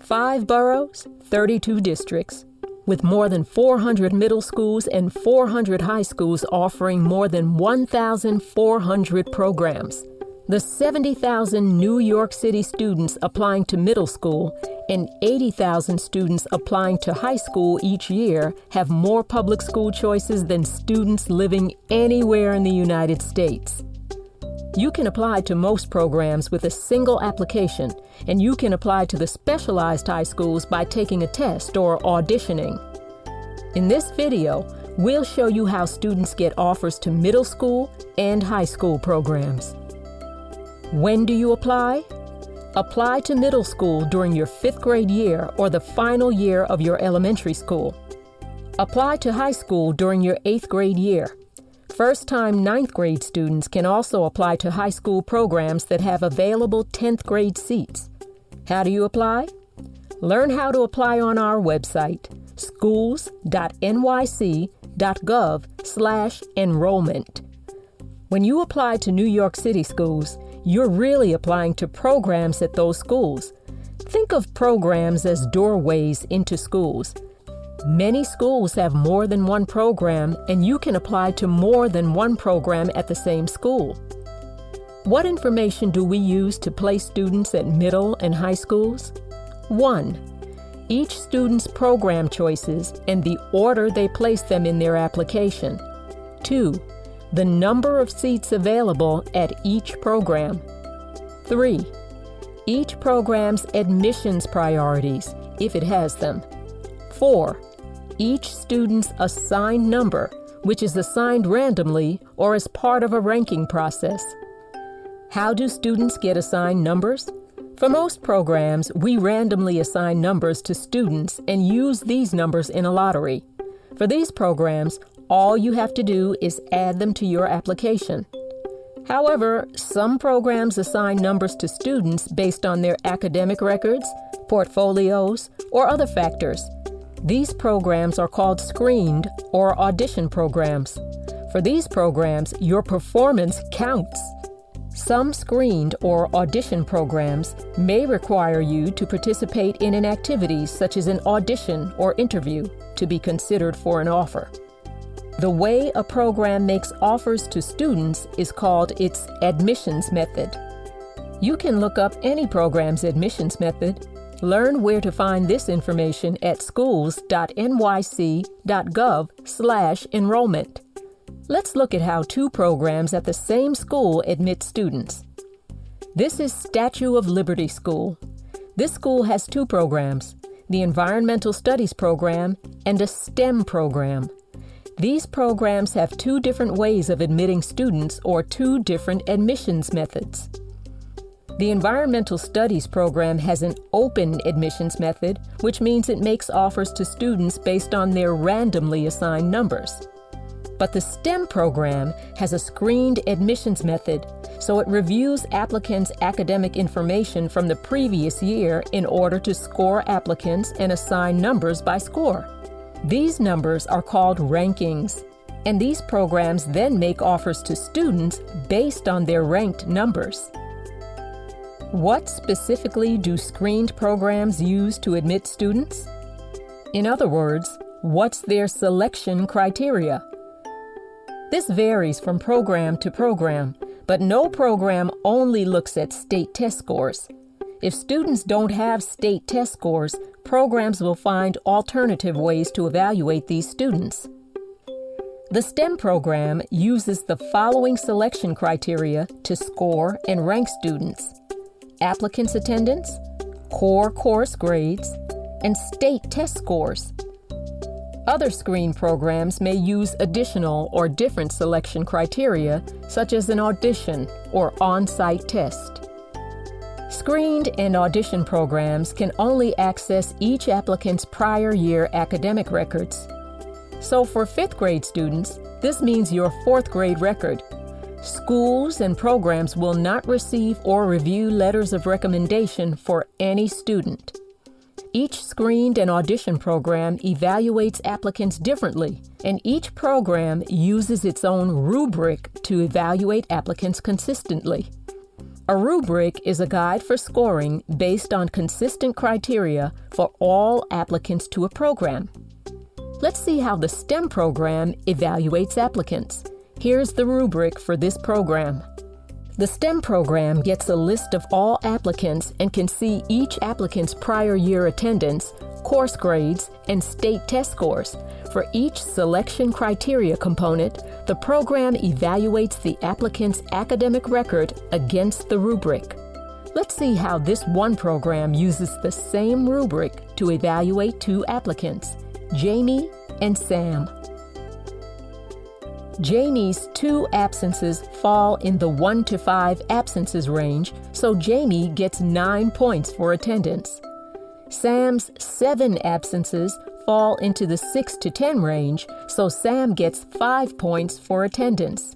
5 boroughs, 32 districts, with more than 400 middle schools and 400 high schools offering more than 1,400 programs. The 70,000 New York City students applying to middle school and 80,000 students applying to high school each year have more public school choices than students living anywhere in the United States. You can apply to most programs with a single application, and you can apply to the specialized high schools by taking a test or auditioning. In this video, we'll show you how students get offers to middle school and high school programs. When do you apply? Apply to middle school during your 5th grade year or the final year of your elementary school. Apply to high school during your 8th grade year. First-time 9th grade students can also apply to high school programs that have available 10th grade seats. How do you apply? Learn how to apply on our website, schools.nyc.gov/enrollment. When you apply to New York City schools, you're really applying to programs at those schools. Think of programs as doorways into schools. Many schools have more than one program, and you can apply to more than one program at the same school. What information do we use to place students at middle and high schools? 1. Each student's program choices and the order they place them in their application. 2. The number of seats available at each program. 3. Each program's admissions priorities, if it has them. 4. Each student's assigned number, which is assigned randomly or as part of a ranking process. How do students get assigned numbers? For most programs, we randomly assign numbers to students and use these numbers in a lottery. For these programs, all you have to do is add them to your application. However, some programs assign numbers to students based on their academic records, portfolios, or other factors. These programs are called screened or audition programs. For these programs, your performance counts. Some screened or audition programs may require you to participate in an activity such as an audition or interview to be considered for an offer. The way a program makes offers to students is called its admissions method. You can look up any program's admissions method. Learn where to find this information at schools.nyc.gov/enrollment. Let's look at how 2 programs at the same school admit students. This is Statue of Liberty School. This school has 2 programs, the Environmental Studies program and a STEM program. These programs have 2 different ways of admitting students or 2 different admissions methods. The Environmental Studies program has an open admissions method, which means it makes offers to students based on their randomly assigned numbers. But the STEM program has a screened admissions method, so it reviews applicants' academic information from the previous year in order to score applicants and assign numbers by score. These numbers are called rankings, and these programs then make offers to students based on their ranked numbers. What specifically do screened programs use to admit students? In other words, what's their selection criteria? This varies from program to program, but no program only looks at state test scores. If students don't have state test scores, programs will find alternative ways to evaluate these students. The STEM program uses the following selection criteria to score and rank students: applicants' attendance, core course grades, and state test scores. Other screen programs may use additional or different selection criteria, such as an audition or on-site test. Screened and audition programs can only access each applicant's prior year academic records. So for 5th grade students, this means your 4th grade record. Schools and programs will not receive or review letters of recommendation for any student. Each screened and audition program evaluates applicants differently, and each program uses its own rubric to evaluate applicants consistently. A rubric is a guide for scoring based on consistent criteria for all applicants to a program. Let's see how the STEM program evaluates applicants. Here's the rubric for this program. The STEM program gets a list of all applicants and can see each applicant's prior year attendance, course grades, and state test scores. For each selection criteria component, the program evaluates the applicant's academic record against the rubric. Let's see how this one program uses the same rubric to evaluate two applicants, Jamie and Sam. Jamie's 2 absences fall in the 1 to 5 absences range, so Jamie gets 9 points for attendance. Sam's 7 absences fall into the 6 to 10 range, so Sam gets 5 points for attendance.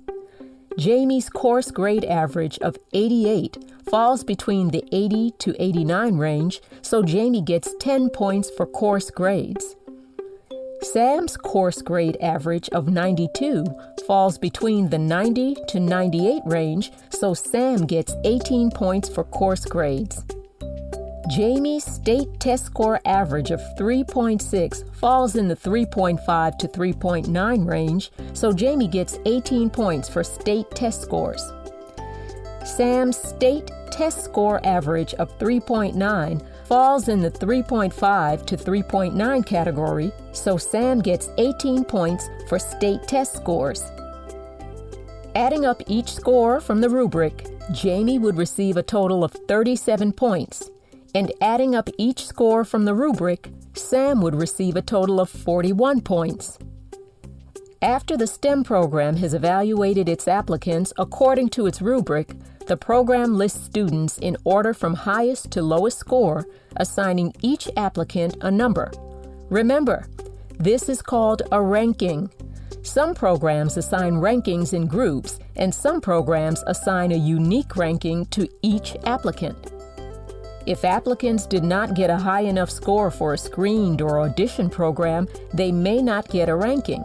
Jamie's course grade average of 88 falls between the 80 to 89 range, so Jamie gets 10 points for course grades. Sam's course grade average of 92 falls between the 90 to 98 range, so Sam gets 18 points for course grades. Jamie's state test score average of 3.6 falls in the 3.5 to 3.9 range, so Jamie gets 18 points for state test scores. Sam's state test score average of 3.9 falls in the 3.5 to 3.9 category, so Sam gets 18 points for state test scores. Adding up each score from the rubric, Jamie would receive a total of 37 points. And adding up each score from the rubric, Sam would receive a total of 41 points. After the STEM program has evaluated its applicants according to its rubric, the program lists students in order from highest to lowest score, assigning each applicant a number. Remember, this is called a ranking. Some programs assign rankings in groups, and some programs assign a unique ranking to each applicant. If applicants did not get a high enough score for a screened or audition program, they may not get a ranking.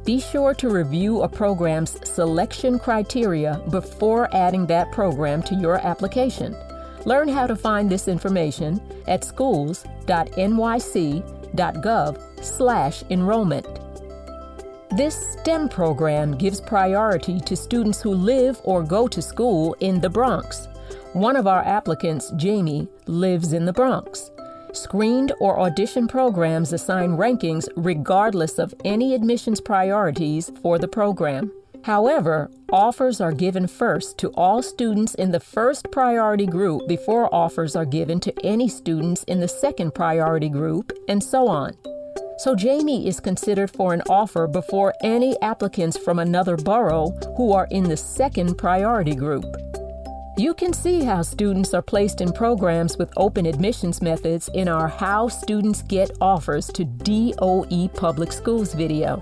Be sure to review a program's selection criteria before adding that program to your application. Learn how to find this information at schools.nyc.gov/enrollment. This STEM program gives priority to students who live or go to school in the Bronx. One of our applicants, Jamie, lives in the Bronx. Screened or audition programs assign rankings regardless of any admissions priorities for the program. However, offers are given first to all students in the first priority group before offers are given to any students in the second priority group, and so on. So Jamie is considered for an offer before any applicants from another borough who are in the second priority group. You can see how students are placed in programs with open admissions methods in our How Students Get Offers to DOE Public Schools video.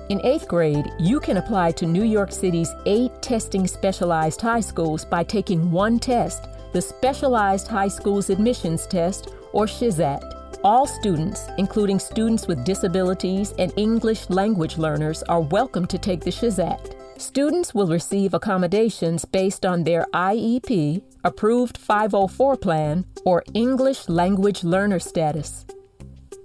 In 8th grade, you can apply to New York City's 8 testing specialized high schools by taking one test, the Specialized High Schools Admissions Test, or SHSAT. All students, including students with disabilities and English language learners, are welcome to take the SHSAT. Students will receive accommodations based on their IEP, approved 504 plan, or English language learner status.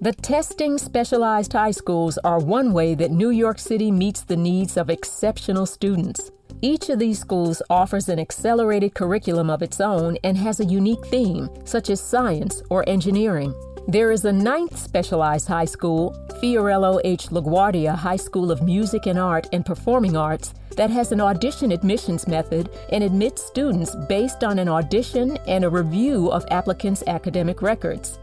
The testing specialized high schools are one way that New York City meets the needs of exceptional students. Each of these schools offers an accelerated curriculum of its own and has a unique theme, such as science or engineering. There is a 9th specialized high school, Fiorello H. LaGuardia High School of Music and Art and Performing Arts, that has an audition admissions method and admits students based on an audition and a review of applicants' academic records.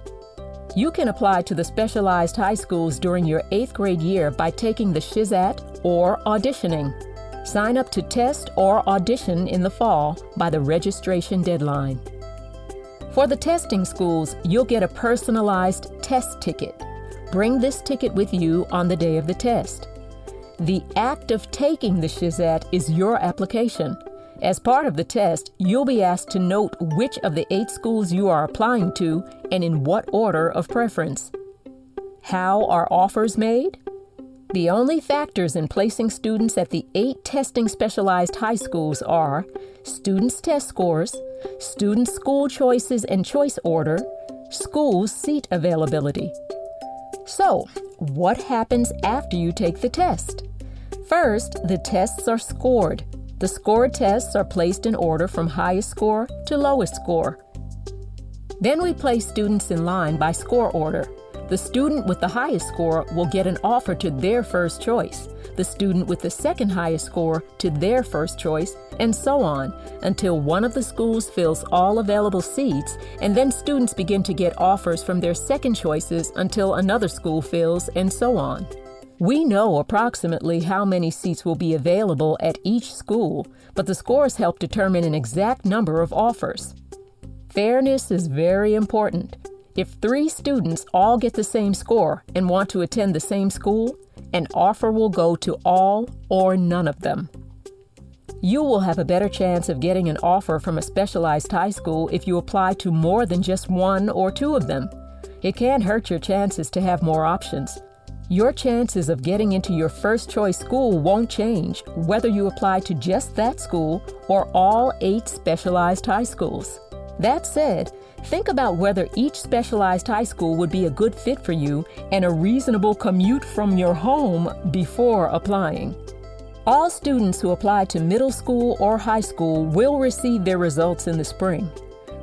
You can apply to the specialized high schools during your 8th grade year by taking the SHSAT or auditioning. Sign up to test or audition in the fall by the registration deadline. For the testing schools, you'll get a personalized test ticket. Bring this ticket with you on the day of the test. The act of taking the SHSAT is your application. As part of the test, you'll be asked to note which of the 8 schools you are applying to and in what order of preference. How are offers made? The only factors in placing students at the 8 testing specialized high schools are students' test scores, students' school choices and choice order, schools' seat availability. So, what happens after you take the test? First, the tests are scored. The scored tests are placed in order from highest score to lowest score. Then we place students in line by score order. The student with the highest score will get an offer to their first choice, the student with the second highest score to their first choice, and so on, until one of the schools fills all available seats, and then students begin to get offers from their second choices until another school fills, and so on. We know approximately how many seats will be available at each school, but the scores help determine an exact number of offers. Fairness is very important. If 3 students all get the same score and want to attend the same school, an offer will go to all or none of them. You will have a better chance of getting an offer from a specialized high school if you apply to more than just 1 or 2 of them. It can't hurt your chances to have more options. Your chances of getting into your first choice school won't change whether you apply to just that school or all 8 specialized high schools. That said, think about whether each specialized high school would be a good fit for you and a reasonable commute from your home before applying. All students who apply to middle school or high school will receive their results in the spring.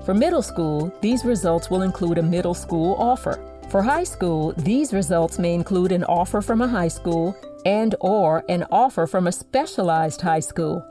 For middle school, these results will include a middle school offer. For high school, these results may include an offer from a high school and/or an offer from a specialized high school.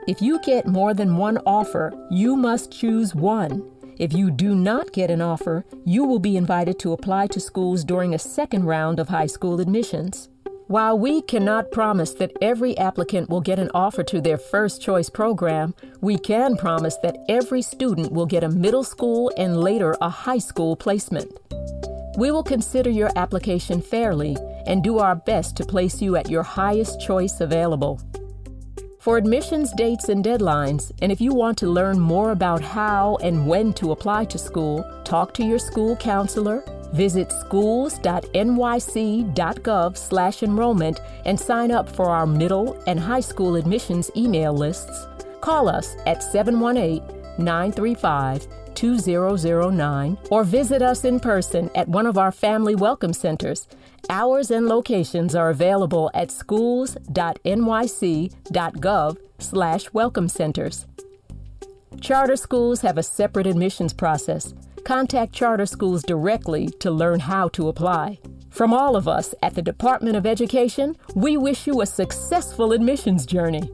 If you get more than one offer, you must choose one. If you do not get an offer, you will be invited to apply to schools during a second round of high school admissions. While we cannot promise that every applicant will get an offer to their first choice program, we can promise that every student will get a middle school and later a high school placement. We will consider your application fairly and do our best to place you at your highest choice available. For admissions dates and deadlines, and if you want to learn more about how and when to apply to school, talk to your school counselor, visit schools.nyc.gov/enrollment and sign up for our middle and high school admissions email lists. Call us at 718-935-2009 or visit us in person at one of our family welcome centers. Hours and locations are available at schools.nyc.gov/welcome centers. Charter schools have a separate admissions process. Contact charter schools directly to learn how to apply. From all of us at the Department of Education, we wish you a successful admissions journey.